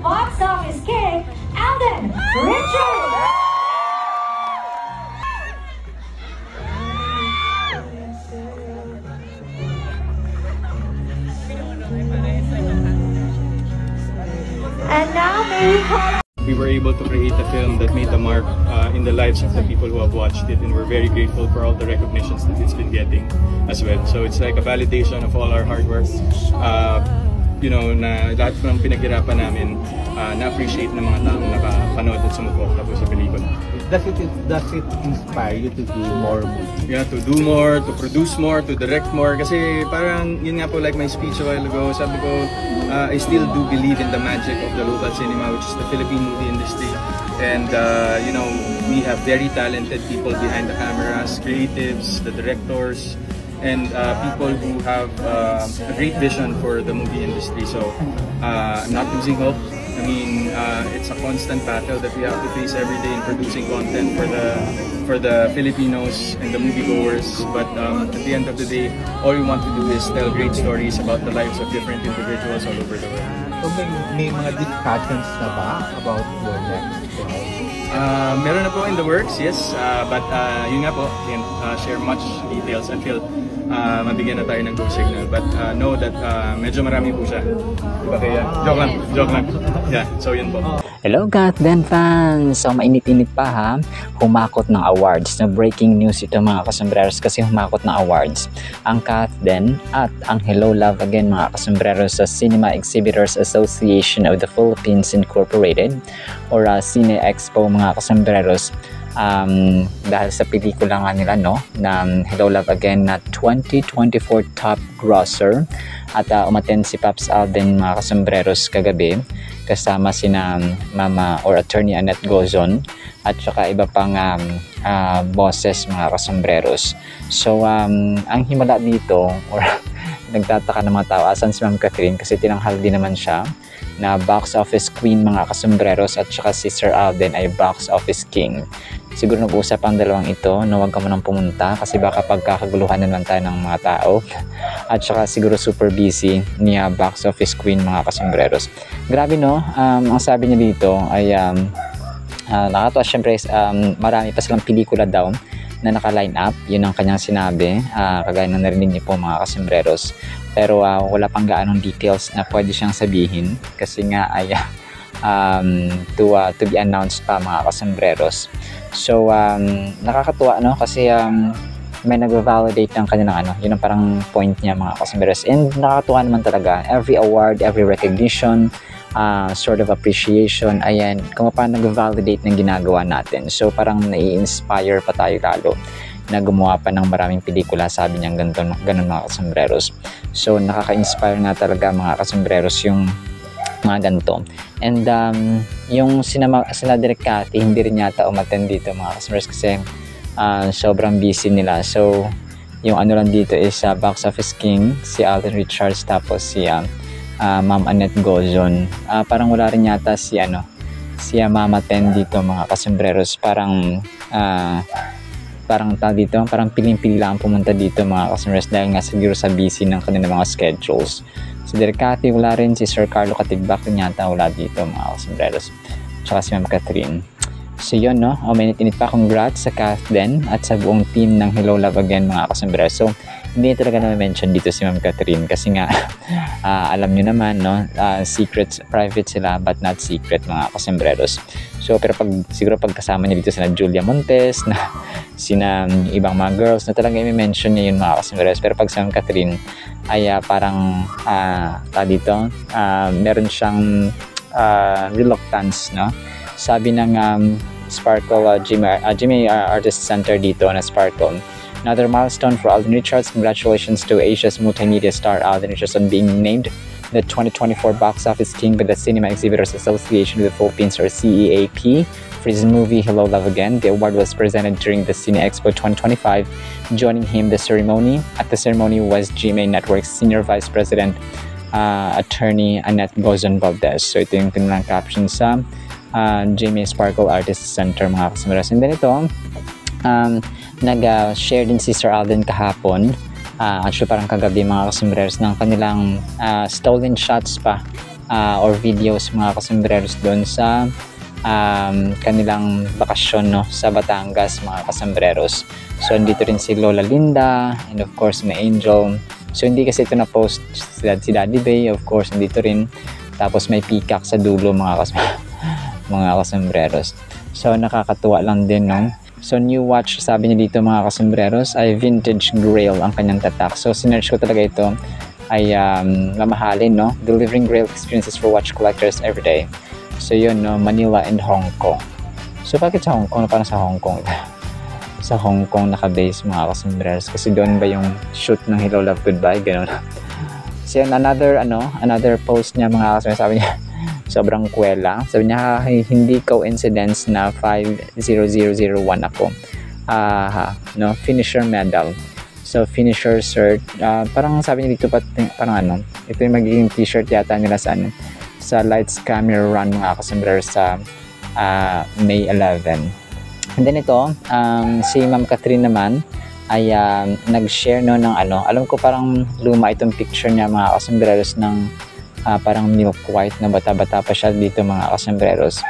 box office king, Alden Richards. And now may we call. We were able to create a film that made a mark in the lives of the people who have watched it, and we're very grateful for all the recognitions that it's been getting as well. So it's like a validation of all our hard work. You know, na lahat ng pinaghirapan namin, na-appreciate ng mga taong nakapanood at sumuport tapos sa pelikula. Does it inspire you to do more movies? Yeah, to do more, to produce more, to direct more. Kasi parang, yun nga po, like my speech a while ago, sabi ko, I still do believe in the magic of the local cinema, which is the Philippine movie industry. And, you know, we have very talented people behind the cameras, creatives, the directors, and people who have a great vision for the movie industry. So, I'm not losing hope. I mean, it's a constant battle that we have to face every day in producing content for the Filipinos and the moviegoers. But at the end of the day, all we want to do is tell great stories about the lives of different individuals all over the world. So may mga discussions na ba about your next film? Meron na po in the works, yes. But yun nga po, can't share much details until mabigyan na tayo ng go signal. But know that medyo marami po siya. Diba kaya? Joke lang. Yeah, so yun po. Hello Kathden fans! So mainit-init pa ha, humakot ng awards. Na breaking news ito mga kasombreros kasi humakot ng awards. Ang Kathden at ang Hello Love Again mga kasombreros sa Cinema Exhibitors Association of the Philippines Incorporated or Cine Expo mga kasombreros. Dahil sa pelikula nga nila no, na Hello Love Again na 2024 top grosser at umattend si Pops Alden mga kasombreros kagabi kasama sina Mama or Attorney Annette Gozon at saka iba pang bosses mga kasombreros. So ang himala dito or nagtataka ng mga tao, asan si Ma'am Catherine kasi tinanghal din naman siya na box office queen mga kasombreros at saka si Sir Alden ay box office king. Siguro nag-uusap ang dalawang ito na huwag ka munang pumunta kasi baka pagkakaguluhan naman tayo ng mga tao at saka siguro super busy niya box office queen mga kasombreros. Grabe no, ang sabi niya dito ay nakatawa syempre, marami pa silang pelikula daw na naka-line up, yun ang kanyang sinabi, kagaya ng narinig niyo po mga kasombreros. Pero wala pang gaanong details na pwede siyang sabihin kasi nga ay to be announced pa mga kasombreros. So nakakatuwa no kasi may nag-validate ng kanilang yun ang parang point niya mga kasombreros. And nakakatuwa naman talaga, every award, every recognition, sort of appreciation, ayan, kung paano nag-validate ng ginagawa natin. So parang nai-inspire pa tayo lalo na gumawa pa ng maraming pelikula, sabi niya ganun mga kasombreros. So nakaka-inspire na talaga mga kasombreros yung mga ganito. And yung sina Direk Cathy, hindi rin yata umattend dito mga kasombreros kasi sobrang busy nila. So yung lang dito is box office king si Alden Richards tapos si Ma'am Annette Gozon. Parang wala rin yata si Mama Ten dito mga kasombreros. Parang piling-pili lang pumunta dito mga kasombreros dahil nga siguro sa busy ng kanilang mga schedules. Si Direk Cathy wala rin, si Sir Carlo Katigbak rin yata wala dito mga kasombreros. Tsaka si Ma'am Catherine. So yun no, minute-init pa, congrats sa Kathden at sa buong team ng Hello Love Again mga kasombreros. So hindi talaga na-mention dito si Ma'am Catherine kasi nga alam nyo naman no, secrets, private sila but not secret mga kasombreros. So pero siguro pagkasama niya dito sina Julia Montes na sina ibang mga girls na talaga i-mention niya yun mga kasombreros. Pero pag si Ma'am Catherine ay parang dito meron siyang reluctance no. Sabi ng Sparkle Jimmy Artist Center dito na Sparkle, another milestone for Alden Richards. Congratulations to Asia's multimedia star Alden Richards on being named the 2024 box office king by the Cinema Exhibitors Association of the Philippines or CEAP for his movie Hello Love Again. The award was presented during the Cine Expo 2025. Joining him at the ceremony was GMA Network's Senior Vice President Attorney Annette Gozon Valdez. So ito yung kanilang caption sa GMA Sparkle Artist Center mga kasombreros. And then ito nag-share din si Sir Alden kahapon, actually parang kagabi mga kasombreros, ng kanilang stolen shots pa or videos mga kasambreros doon sa kanilang bakasyon, no, sa Batangas mga kasambreros. So andito rin si Lola Linda and of course may Angel. So hindi kasi ito na-post si Daddy Bay, of course andito rin. Tapos may peacock sa dulo mga kasambreros. So nakakatuwa lang din, no. So new watch, sabi niya dito mga kasambreros, ay vintage grail ang kanyang tatak. So sinearch ko talaga ito, ay mamahalin, no, delivering grail experiences for watch collectors every day. So yun, no, Manila and Hong Kong. So bakit sa Hong Kong? Parang sa Hong Kong. Sa Hong Kong naka-base mga kasambreros kasi doon ba yung shoot ng Hello Love Goodbye, gano'n. So yun, another post niya mga kasambreros, sabi niya sobrang kwela. Sabi niya, hindi coincidence na 50001 ako. No, finisher medal. So finisher cert, parang sabi niya dito parang ito yung magiging t-shirt yata nila sa Lights Camera Run mga kasambreros sa May 11. And then ito, si Ma'am Catherine naman ay nag-share, no, ng alam ko parang luma itong picture niya mga kasambreros ng parang milk white na bata-bata pa siya dito mga kasambreros.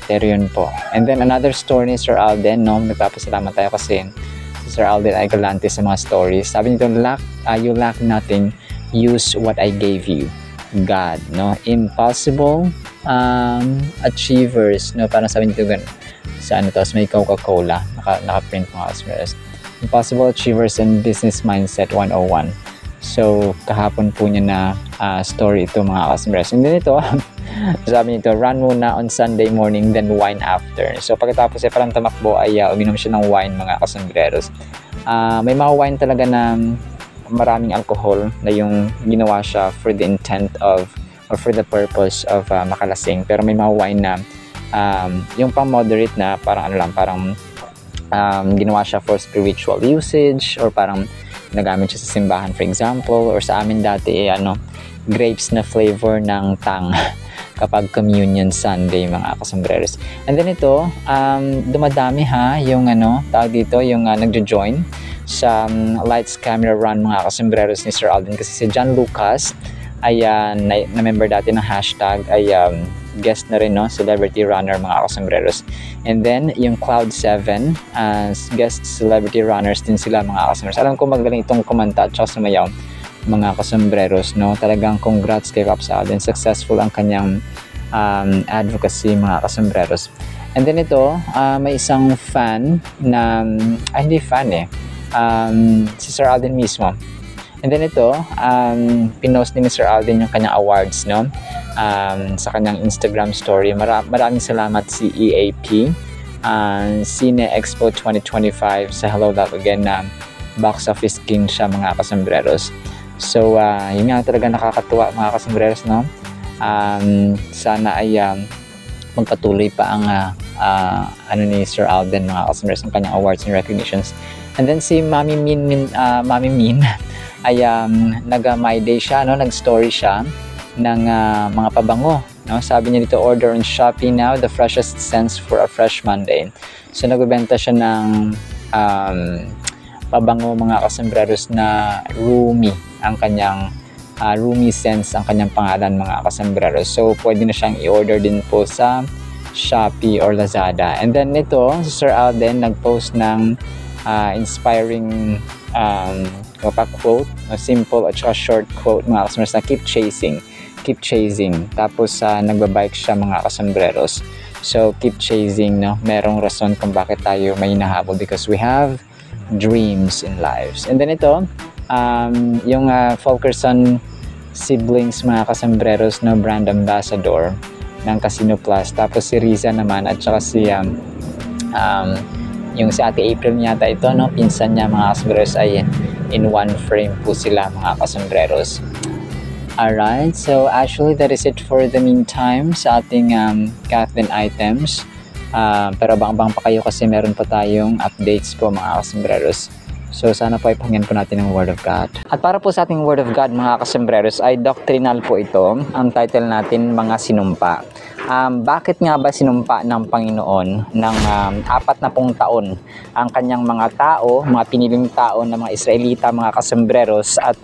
Pero yun po. And then another story ni Sir Alden, no, nagpapasalamat tayo kasi si Sir Alden ay galante sa mga stories. Sabi nito, you lack nothing, use what I gave you. God, no, impossible achievers, no, parang sabi nito ganun sa tapos may Coca-Cola naka-print mga kasambreros, impossible achievers and business mindset 101. So kahapon po niya na story ito mga kasambreros. And then ito sabi nito, run muna on Sunday morning then wine after. So pagkatapos parang tamakbo ay uminom siya ng wine mga kasambreros. May mga wine talaga na maraming alcohol na yung ginawa siya for the intent of or for the purpose of makalasing, pero may mga wine na yung pang moderate na parang ginawa siya for spiritual usage or parang nagamit siya sa simbahan, for example, or sa amin dati grapes na flavor ng tang kapag communion Sunday mga kasambreros. And then ito dumadami yung tawag dito yung nagjo-join sa Lights Camera Run mga kasambreros ni Sir Alden kasi si John Lucas ay na member dati ng hashtag ay guest na rin, no, celebrity runner mga kasambreros. And then yung Cloud7 guest celebrity runners din sila mga kasambreros. Alam ko magaling itong kumanta at saka sumayaw mga kasambreros, no. Talagang congrats kay Pops Alden, successful ang kanyang advocacy mga kasambreros. And then ito may isang fan na hindi fan si Sir Alden mismo. And then ito pinost ni Sir Alden yung kanyang awards, no, sa kanyang Instagram story. Maraming salamat si EAP Cine Expo 2025 sa Hello Love Again na box office king siya mga kasambreros. So yun nga talaga nakakatuwa mga kasambreros, no. Sana ay magpatuloy pa ang ni Sir Alden mga kasambreros ang kanyang awards and recognitions. And then si Mami Min ay nag-My Day siya, no, nag-story siya ng mga pabango, no. Sabi niya dito, order on Shopee now the freshest scents for a fresh Monday. So nagbebenta siya ng pabango mga kasambreros na Rumi ang kanyang Rumi scents ang kanyang pangalan mga kasambreros. So pwede na siyang i-order din po sa Shopee or Lazada. And then ito si Sir Alden nag-post ng inspiring quote, simple at saka short quote mga kasambreros na keep chasing. Tapos nagbabike siya mga kasambreros. So keep chasing, no, merong rason kung bakit tayo may hinahabol because we have dreams in lives. And then ito yung Fulkerson siblings mga kasambreros, no, brand ambassador ng Casino Plus. Tapos si Riza naman at saka si yung si Ate April yata ito, no, pinsan niya mga kasambreros ay in one frame po sila mga kasambreros. Alright, so actually that is it for the meantime sa ating Kathleen items. Pero abang-abang pa kayo kasi meron pa tayong updates po mga kasambreros So sana po ay pakinggan po natin ang Word of God. At para po sa ating Word of God mga kasembreros ay doctrinal po ito. Ang title natin, Mga Sinumpa. Bakit nga ba sinumpa ng Panginoon ng 40 taon ang kanyang mga tao, mga piniling tao na mga Israelita, mga kasembreros at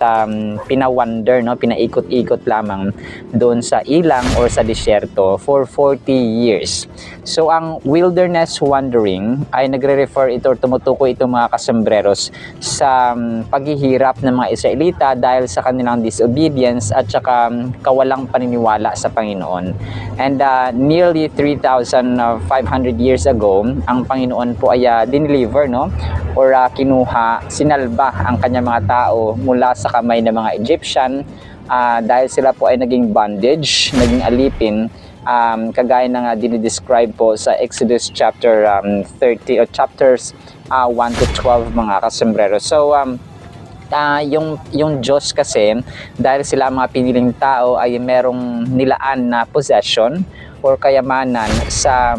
pinawander, no, pinaikot-ikot lamang doon sa ilang or sa disyerto for 40 years. So ang wilderness wandering ay nagre-refer ito or tumutukoy ito mga kasembreros sa paghihirap ng mga Israelita dahil sa kanilang disobedience at saka kawalang paniniwala sa Panginoon. And nearly 3,500 years ago, ang Panginoon po ay dineliver, no? Or kinuha, sinalba ang kanyang mga tao mula sa kamay ng mga Egyptian dahil sila po ay naging bondage, naging alipin, kagaya ng dinidescribe po sa Exodus chapter 30 or chapters 1 to 12 mga kasembreros. So yung Diyos kasi, dahil sila mga piniling tao ay merong nilaan na possession or kayamanan sa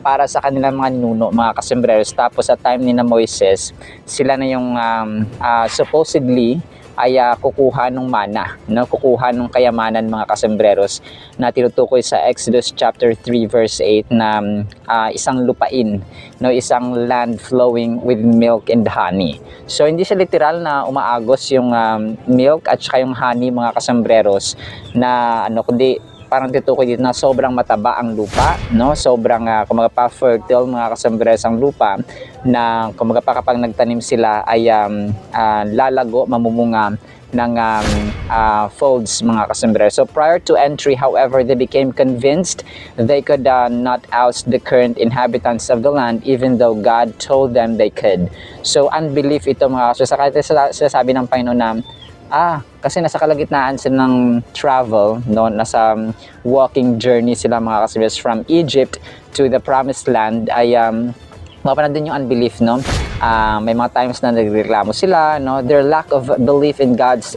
para sa kanilang mga ninuno, mga kasembreros. Tapos sa time ni na Moises, sila na yung supposedly ay kukuha ng mana, no? Kukuha ng kayamanan mga kasembreros na tinutukoy sa Exodus chapter 3 verse 8 na isang lupain, no? Isang land flowing with milk and honey. So hindi siya literal na umaagos yung milk at saka yung honey mga kasembreros na kundi parang tinutukoy dito na sobrang mataba ang lupa, no? Sobrang kumaga pa fertile mga kasembreros ang lupa na kumaga pa kapag nagtanim sila ay lalago, mamumunga ng folds mga kasembreros. So prior to entry, however, they became convinced they could not oust the current inhabitants of the land even though God told them they could. So unbelief ito mga kasembreros. Kaya sinasabi ng Panginoon na kasi nasa kalagitnaan sila ng travel, no? Nasa walking journey sila mga kasembreros from Egypt to the promised land ay mapanood din yung unbelief, no? May mga times na nagreklamo sila, no? Their lack of belief in God's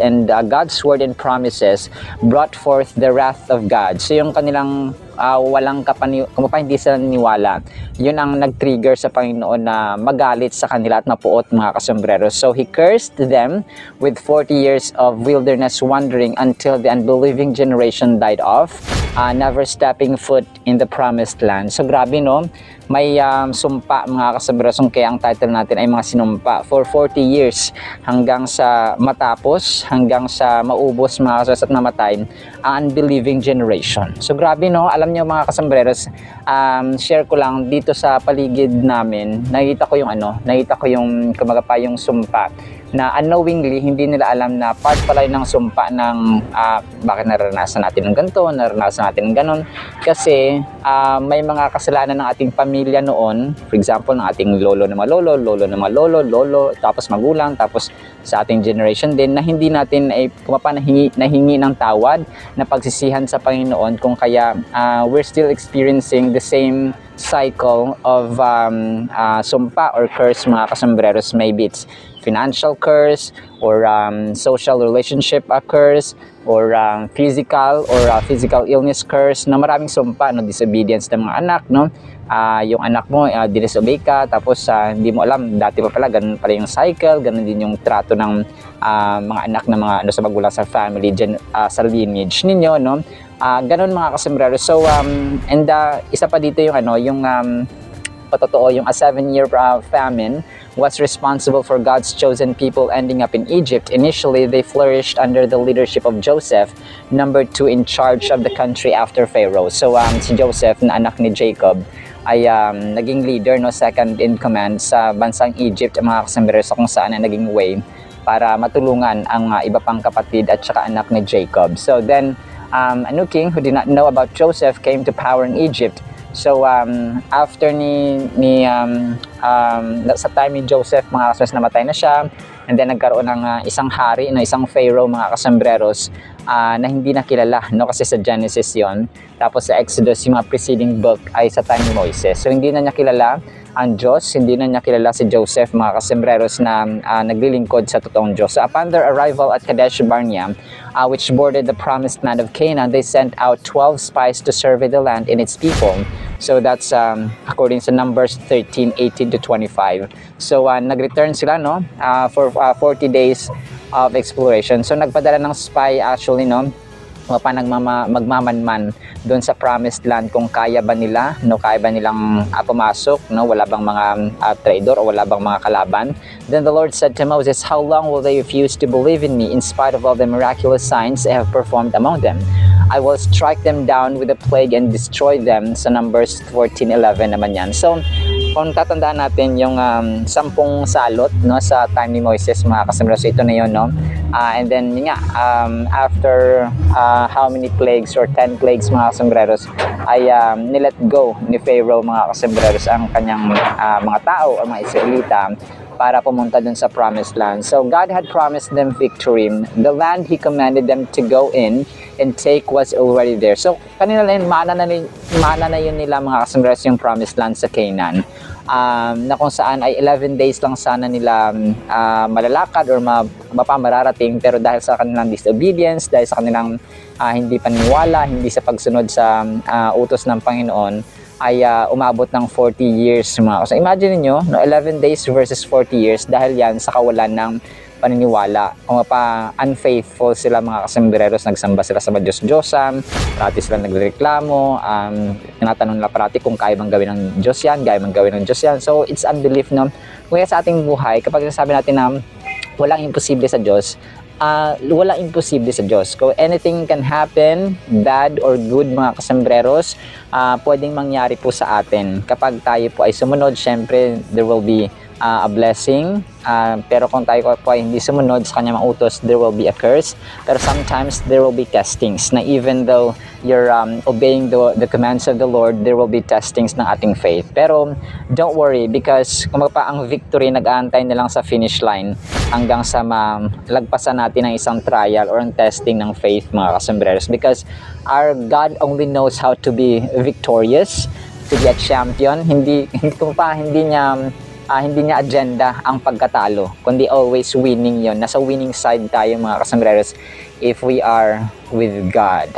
word and promises brought forth the wrath of God. So yung kanilang kung pa hindi sila naniwala, yun ang nag-trigger sa Panginoon na magalit sa kanila at mapuot mga kasembreros. So he cursed them with 40 years of wilderness wandering until the unbelieving generation died off, never stepping foot in the promised land. So grabe, no? May sumpa mga kasembreros, kaya ang title natin ay Mga Sinumpa for 40 years hanggang sa matapos, hanggang sa maubos mga kasembreros at namatay ang unbelieving generation. So grabe, no? Alam niyo mga kasembreros, share ko lang dito sa paligid namin, nakita ko yung kumaga pa yung sumpa na unknowingly hindi nila alam na part pala ng sumpa ng bakit naranasan natin ng ganito, naranasan natin ng ganon. Kasi may mga kasalanan ng ating pamilya noon, for example, ng ating lolo na malolo, tapos magulang, tapos sa ating generation din na hindi natin ay nahingi ng tawad, na pagsisihan sa Panginoon, kung kaya we're still experiencing the same cycle of sumpa or curse mga kasembreros. Maybe it's financial curse or social relationship curse or physical illness curse na maraming sumpa, no? Disobedience ng mga anak, no? Yung anak mo disobey ka, tapos hindi mo alam dati pa pala ganun pala yung cycle, ganun din yung trato ng mga anak na mga sa magulang sa family sa lineage ninyo, no? Ganun mga kasembreros. So and isa pa dito yung patotoo, yung a 7-year famine was responsible for God's chosen people ending up in Egypt. Initially, they flourished under the leadership of Joseph, number 2 in charge of the country after Pharaoh. So si Joseph na anak ni Jacob ay naging leader, no, second in command sa bansang Egypt, mga kasembreros, kung saan naging way para matulungan ang iba pang kapatid at saka anak ni Jacob. So then a new king who did not know about Joseph came to power in Egypt. So after sa time ni Joseph, mga kasembreros, namatay na siya, and then nagkaroon ng isang hari, isang pharaoh mga kasembreros na hindi nakilala, no, kasi sa Genesis yon. Tapos sa Exodus, yung mga preceding book ay sa time ni Moises. So hindi na niya kilala ang Diyos, hindi na niya kilala si Joseph, mga kasembreros, na naglilingkod sa totoong Diyos. So upon their arrival at Kadesh Barnea, which bordered the promised land of Canaan, they sent out 12 spies to survey the land and its people. So that's according sa Numbers 13:18-25. So nag-return sila, no, for 40 days of exploration. So nagpadala ng spy actually, no, magmamanman doon sa promised land kung kaya ba nila, no, kaya ba nilang pumasok, no, wala bang mga traitor o wala bang mga kalaban. Then the Lord said to Moses, "How long will they refuse to believe in me in spite of all the miraculous signs I have performed among them? I will strike them down with a plague and destroy them." Sa Numbers 14:11 naman yan. So kung tatandaan natin yung 10 salot, no, sa time ni Moises, mga kasamros, ito na yun, no. And then yun nga, after how many plagues or 10 plagues, mga kasombreros, ay nilet go ni Pharaoh, mga kasombreros, ang kanyang mga tao o mga Israelita para pumunta dun sa promised land. So God had promised them victory. The land He commanded them to go in and take was already there. So kanina na yun, mana na yun nila, mga kasombreros, yung promised land sa Canaan. Na kung saan ay 11 days lang sana nila malalakad or mararating, pero dahil sa kanilang disobedience, dahil sa kanilang hindi paniniwala, hindi sa pagsunod sa utos ng Panginoon, ay umabot ng 40 years. So imagine niyo, no, 11 days versus 40 years dahil yan sa kawalan ng paniniwala. Kung unfaithful sila, mga kasambireros, nagsamba sila sa Diyos-Diyosan, parati sila nagreklamo, tinatanong nila parati kung kaya bang gawin ng Diyos yan, kaya bang gawin ng Diyos yan. So it's unbelief, no? Kaya sa ating buhay, kapag sabi natin na walang imposible sa Diyos, wala imposible sa Diyos. So anything can happen, bad or good, mga kasambreros, pwedeng mangyari po sa atin. Kapag tayo po ay sumunod, syempre there will be a blessing. Pero kung tayo po ay hindi sumunod sa kanyang utos, there will be a curse. Pero sometimes there will be testings na even though you're obeying the commands of the Lord, there will be testings ng ating faith. Pero don't worry, because kung ang victory nag-aantay na lang sa finish line hanggang sa malagpasan natin ang isang trial or ang testing ng faith, mga kasambreros. Because our God only knows how to be victorious, to be a champion. Hindi niya agenda ang pagkatalo, kundi always winning yon. Nasa winning side tayo, mga kasambreros, if we are with God.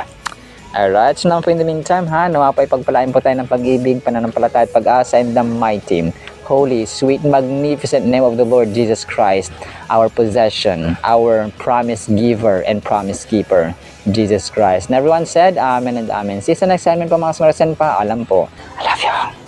Alright, so now in the meantime, nawapay pagpalain po tayo ng pag-ibig, pananampalataya at pag-asa in the mighty, holy, sweet, magnificent name of the Lord Jesus Christ, our possession, our promise giver and promise keeper, Jesus Christ. And everyone said, Amen and Amen. See you sa next segment po, mga kasambreros, pa, alam po, I love you.